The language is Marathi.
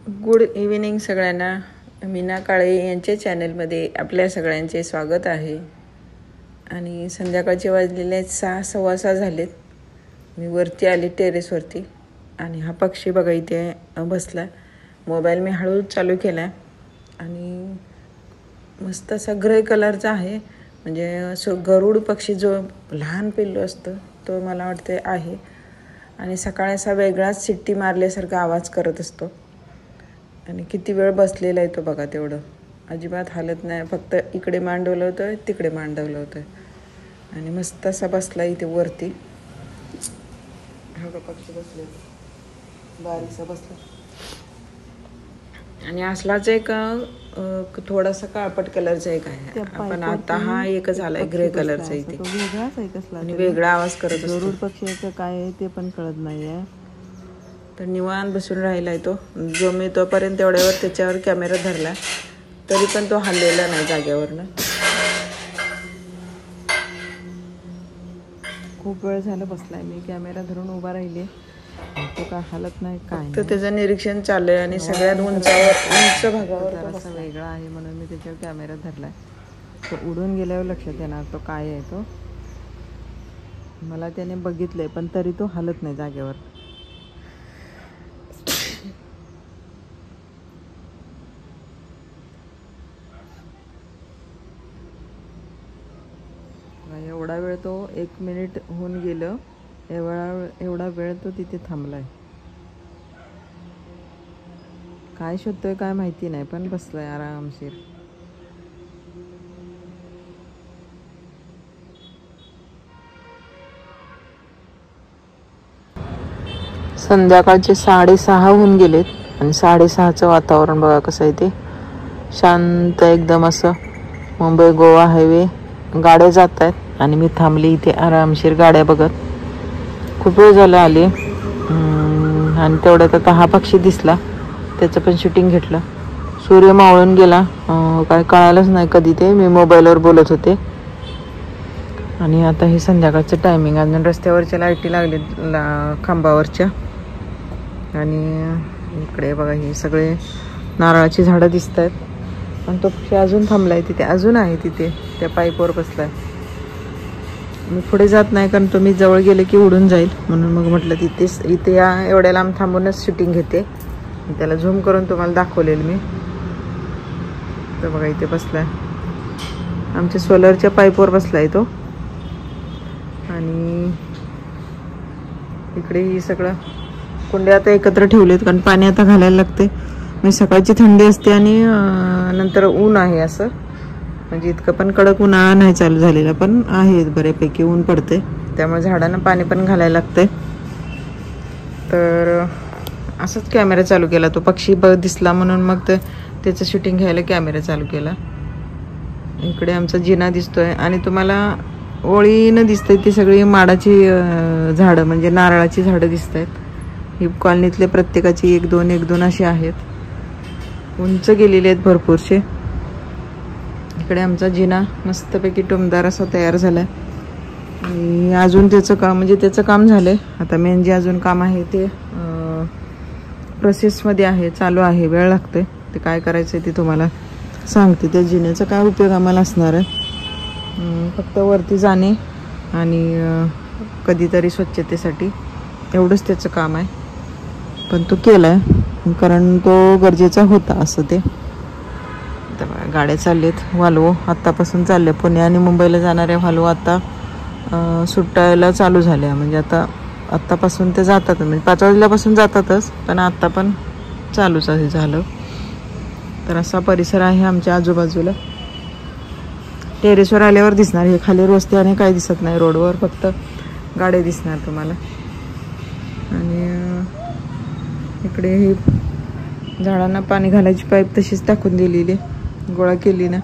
गुड इव्हिनिंग सगळ्यांना. मीना काळे यांच्या चॅनलमध्ये आपल्या सगळ्यांचे स्वागत आहे. आणि संध्याकाळचे वाजलेले 6:15 झालेत. मी वरती आली टेरेसवरती आणि हा पक्षी बघा इथे बसला. मोबाईल मी हळूच चालू केला आणि मस्त असा ग्रे कलरचा आहे. म्हणजे असं गरुड पक्षी जो लहान पिल्लू असतं तो मला वाटते आहे. आणि सकाळी असा वेगळाच शिट्टी मारल्यासारखा आवाज करत असतो. आणि किती वेळ बसलेला आहे तो बघा. तेवढं अजिबात हालत नाही. फक्त इकडे मांडवलं होतं, तिकडे मांडवलं होतं आणि मस्त असा बसला इथे वरती. हा पक्षी बसले बारीकसा बसला. आणि असलाच एक थोडासा काळपट कलरचा एक आहे. पण आता हा एकच आलाय ग्रे कलरचा इथे. वेगळाच आहे कसला आणि वेगळा आवाज करत असतो. गरुड पक्षीचं काय आहे ते पण कळत नाहीये. तर निवांत बसून राहिलाय तो. जो मी तोपर्यंत तेवढ्यावर त्याच्यावर कॅमेरा धरला तरी पण तो हललेला नाही जागेवरनं. खूप वेळ झाला बसलाय. मी कॅमेरा धरून उभा राहिले, तो काय हालत नाही काय तर त्याचं निरीक्षण चाललंय. आणि सगळ्यात उंच भागावर जरासा वेगळा आहे म्हणून मी त्याच्यावर कॅमेरा धरलाय. तो उडून गेल्यावर लक्षात येणार तो काय आहे. तो मला त्याने बघितलंय पण तरी तो हालत नाही जागेवर. एवढा वेळ तो 1 मिनिट होऊन गेलं. एवढा वेळ तो तिथे थांबलाय. काय शोधतोय काय माहिती नाही पण बसलाय आरामशीर. संध्याकाळचे 6:30 होऊन गेलेत आणि 6:30चं वातावरण बघा कसं आहे ते. शांत एकदम असं. मुंबई गोवा हायवे, गाड्या जात आहेत आणि मी थांबली इथे आरामशीर गाड्या बघत. खूप वेळ झाला आले. आणि तेवढ्यात आता हा पक्षी दिसला, त्याचं पण शूटिंग घेतलं. सूर्य मावळून गेला, काय कळालंच नाही कधी ते. मी मोबाईलवर बोलत होते. आणि आता हे संध्याकाळचं टायमिंग. अजून रस्त्यावरच्या लाईटी लागले खांबावरच्या. आणि इकडे बघा हे सगळे नारळाची झाडं दिसत आहेत. आणि तो पक्षी अजून थांबलाय तिथे, अजून आहे तिथे त्या पाईपवर बसलाय. मी पुढे जात नाही कारण तो मी जवळ गेले की उडून जाईल म्हणून मग म्हटलं इथे या एवढ्या लांब थांबूनच शूटिंग घेते. त्याला झूम करून तुम्हाला दाखवलेलं मी. तर बघा इथे बसलाय, आमच्या सोलरच्या पाईपवर बसलाय तो. आणि इकडे ही सगळं कुंड्या आता एकत्र ठेवलेत कारण पाणी आता घालायला लागते. म्हणजे सकाळची थंडी असते आणि नंतर ऊन आहे असं. म्हणजे इतकं पण कडक उन्हाळा नाही चालू झालेला पण आहे बऱ्यापैकी ऊन पडते. त्यामुळे झाडांना पाणी पण घालायला लागते. तर असंच कॅमेरा चालू केला. तो पक्षी दिसला म्हणून मग त्याचं शूटिंग घ्यायला कॅमेरा चालू केला. इकडे आमचा जिना दिसतोय आणि तुम्हाला ओळीनं दिसतंय ती सगळी माडाची झाडं म्हणजे नारळाची झाडं दिसत आहेत. ही कॉलनीतले प्रत्येकाची 1-2 अशी आहेत. उंच गेलेले आहेत भरपूरशे. इकडे आमचा जिना मस्तपैकी टुमदार असा तयार झाला आहे. आणि अजून त्याचं काम म्हणजे त्याचं काम झालं आहे. आता मेन जे अजून काम आहे ते प्रोसेसमध्ये आहे, चालू आहे. वेळ लागतोय. ते काय करायचं आहे ते तुम्हाला सांगते. त्या जिन्याचा काय उपयोग आम्हाला असणार आहे, फक्त वरती जाणे आणि कधीतरी स्वच्छतेसाठी एवढंच त्याचं काम आहे. पण तो केला आहे कारण तो गरजेचा होता असं ते. गाड्या चाललेत. वाल्वो आत्तापासून चालल्या. पुणे आणि मुंबईला जाणाऱ्या वाल्वो आता सुटायला चालू झाल्या. म्हणजे आत्तापासून ते जातात. म्हणजे 5 वाजल्यापासून जातातच पण आत्ता पण चालूच आहे झालं. तर असा परिसर आहे आमच्या आजूबाजूला. टेरेसवर आल्यावर दिसणार. हे खाली रस्ते आणि काही दिसत नाही. रोडवर फक्त गाड्या दिसणार तुम्हाला. आणि इकडे ही झाडांना पाणी घालायची पाईप तशीच टाकून दिलेली, गोळा केली ना.